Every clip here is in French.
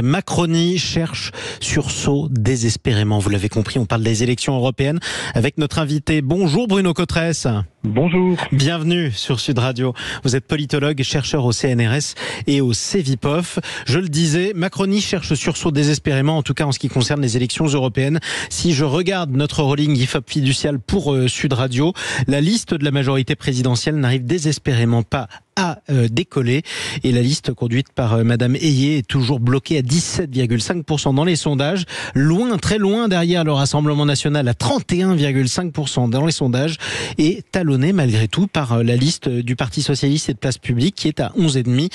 Macronie cherche sursaut désespérément. Vous l'avez compris, on parle des élections européennes avec notre invité. Bonjour Bruno Cotresse. Bonjour. Bienvenue sur Sud Radio. Vous êtes politologue, chercheur au CNRS et au CEVIPOF. Je le disais, Macronie cherche sursaut désespérément, en tout cas en ce qui concerne les élections européennes. Si je regarde notre rolling IFOP fiducial pour Sud Radio, la liste de la majorité présidentielle n'arrive désespérément pas à décoller. Et la liste conduite par Madame Hayé est toujours bloquée à 17,5% dans les sondages. Loin, très loin derrière le Rassemblement national à 31,5% dans les sondages. Et talonnée malgré tout par la liste du Parti socialiste et de Place publique qui est à 11,5%.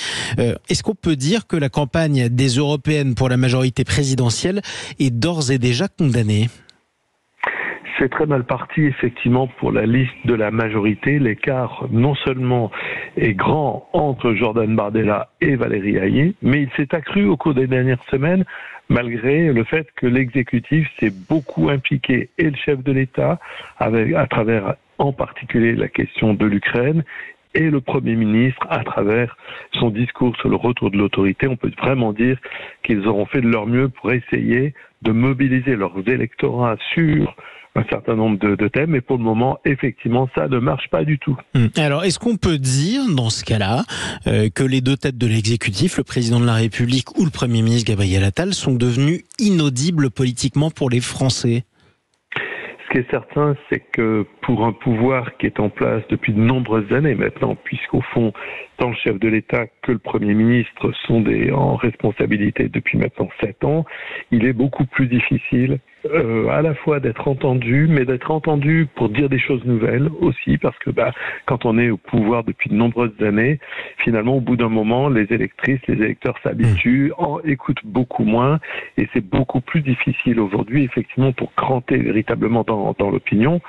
Est-ce qu'on peut dire que la campagne des européennes pour la majorité présidentielle est d'ores et déjà condamnée ? C'est très mal parti effectivement pour la liste de la majorité. L'écart non seulement est grand entre Jordan Bardella et Valérie Hayé, mais il s'est accru au cours des dernières semaines malgré le fait que l'exécutif s'est beaucoup impliqué et le chef de l'État à travers en particulier la question de l'Ukraine et le Premier ministre à travers son discours sur le retour de l'autorité. On peut vraiment dire qu'ils auront fait de leur mieux pour essayer de mobiliser leurs électorats sur un certain nombre de thèmes, et pour le moment, effectivement, ça ne marche pas du tout. Alors, est-ce qu'on peut dire, dans ce cas-là, que les deux têtes de l'exécutif, le président de la République ou le Premier ministre Gabriel Attal, sont devenus inaudibles politiquement pour les Français ? Ce qui est certain, c'est que pour un pouvoir qui est en place depuis de nombreuses années maintenant, puisqu'au fond, tant le chef de l'État que le Premier ministre sont en responsabilité depuis maintenant 7 ans, il est beaucoup plus difficile à la fois d'être entendu, mais d'être entendu pour dire des choses nouvelles aussi, parce que quand on est au pouvoir depuis de nombreuses années, finalement, au bout d'un moment, les électrices, les électeurs s'habituent, écoutent beaucoup moins, et c'est beaucoup plus difficile aujourd'hui, effectivement, pour cranter véritablement dans l'opinion.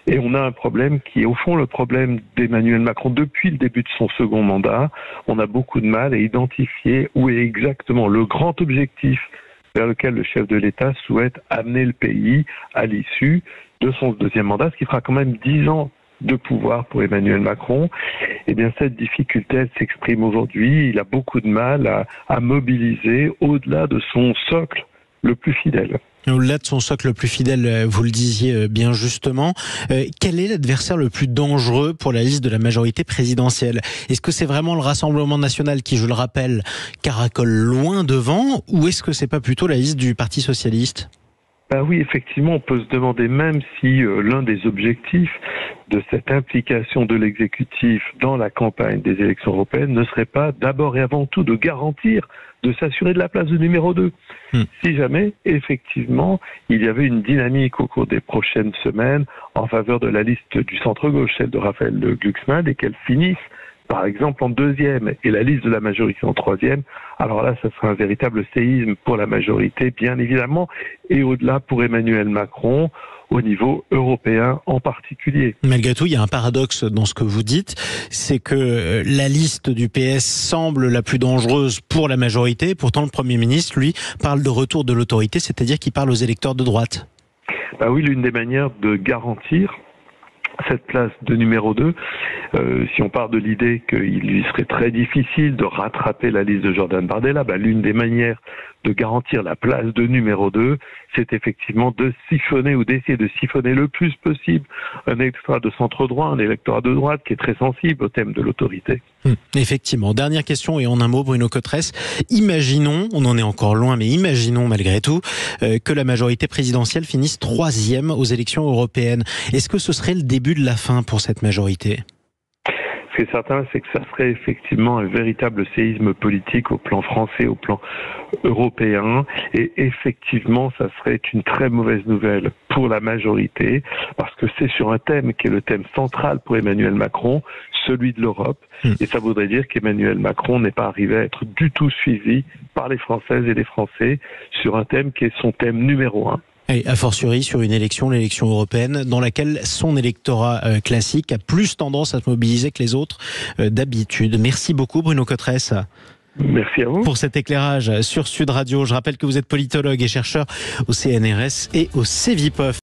Et on a un problème qui est, au fond, le problème d'Emmanuel Macron depuis le début de son second mandat. On a beaucoup de mal à identifier où est exactement le grand objectif vers lequel le chef de l'État souhaite amener le pays à l'issue de son deuxième mandat, ce qui fera quand même 10 ans de pouvoir pour Emmanuel Macron. Eh bien, cette difficulté, elle s'exprime aujourd'hui. Il a beaucoup de mal à mobiliser au-delà de son socle le plus fidèle. Au-delà de son socle le plus fidèle, vous le disiez bien justement, quel est l'adversaire le plus dangereux pour la liste de la majorité présidentielle ? Est-ce que c'est vraiment le Rassemblement national qui, je le rappelle, caracole loin devant, ou est-ce que c'est pas plutôt la liste du Parti socialiste ? Oui, effectivement, on peut se demander même si l'un des objectifs de cette implication de l'exécutif dans la campagne des élections européennes ne serait pas d'abord et avant tout de garantir, de s'assurer de la place de numéro 2. Si jamais, effectivement, il y avait une dynamique au cours des prochaines semaines en faveur de la liste du centre-gauche, celle de Raphaël Glucksmann, et qu'elle finisse par exemple en deuxième et la liste de la majorité en troisième, alors là, ça sera un véritable séisme pour la majorité, bien évidemment, et au-delà pour Emmanuel Macron, au niveau européen en particulier. Malgré tout, il y a un paradoxe dans ce que vous dites, c'est que la liste du PS semble la plus dangereuse pour la majorité, pourtant le Premier ministre, lui, parle de retour de l'autorité, c'est-à-dire qu'il parle aux électeurs de droite. Oui, l'une des manières de garantir cette place de numéro 2, si on part de l'idée qu'il lui serait très difficile de rattraper la liste de Jordan Bardella, l'une des manières de garantir la place de numéro 2, c'est effectivement de siphonner ou d'essayer de siphonner le plus possible un électorat de centre-droit, un électorat de droite qui est très sensible au thème de l'autorité. Effectivement. Dernière question et en un mot, Bruno Cotresse. Imaginons, on en est encore loin, mais imaginons malgré tout que la majorité présidentielle finisse 3e aux élections européennes. Est-ce que ce serait le début de la fin pour cette majorité ? Ce qui est certain, c'est que ça serait effectivement un véritable séisme politique au plan français, au plan européen. Et effectivement, ça serait une très mauvaise nouvelle pour la majorité, parce que c'est sur un thème qui est le thème central pour Emmanuel Macron, celui de l'Europe. Et ça voudrait dire qu'Emmanuel Macron n'est pas arrivé à être du tout suivi par les Françaises et les Français sur un thème qui est son thème numéro 1. Et a fortiori sur une élection, l'élection européenne, dans laquelle son électorat classique a plus tendance à se mobiliser que les autres d'habitude. Merci beaucoup Bruno Cotresse. Merci à vous. Pour cet éclairage sur Sud Radio. Je rappelle que vous êtes politologue et chercheur au CNRS et au CEVIPOF.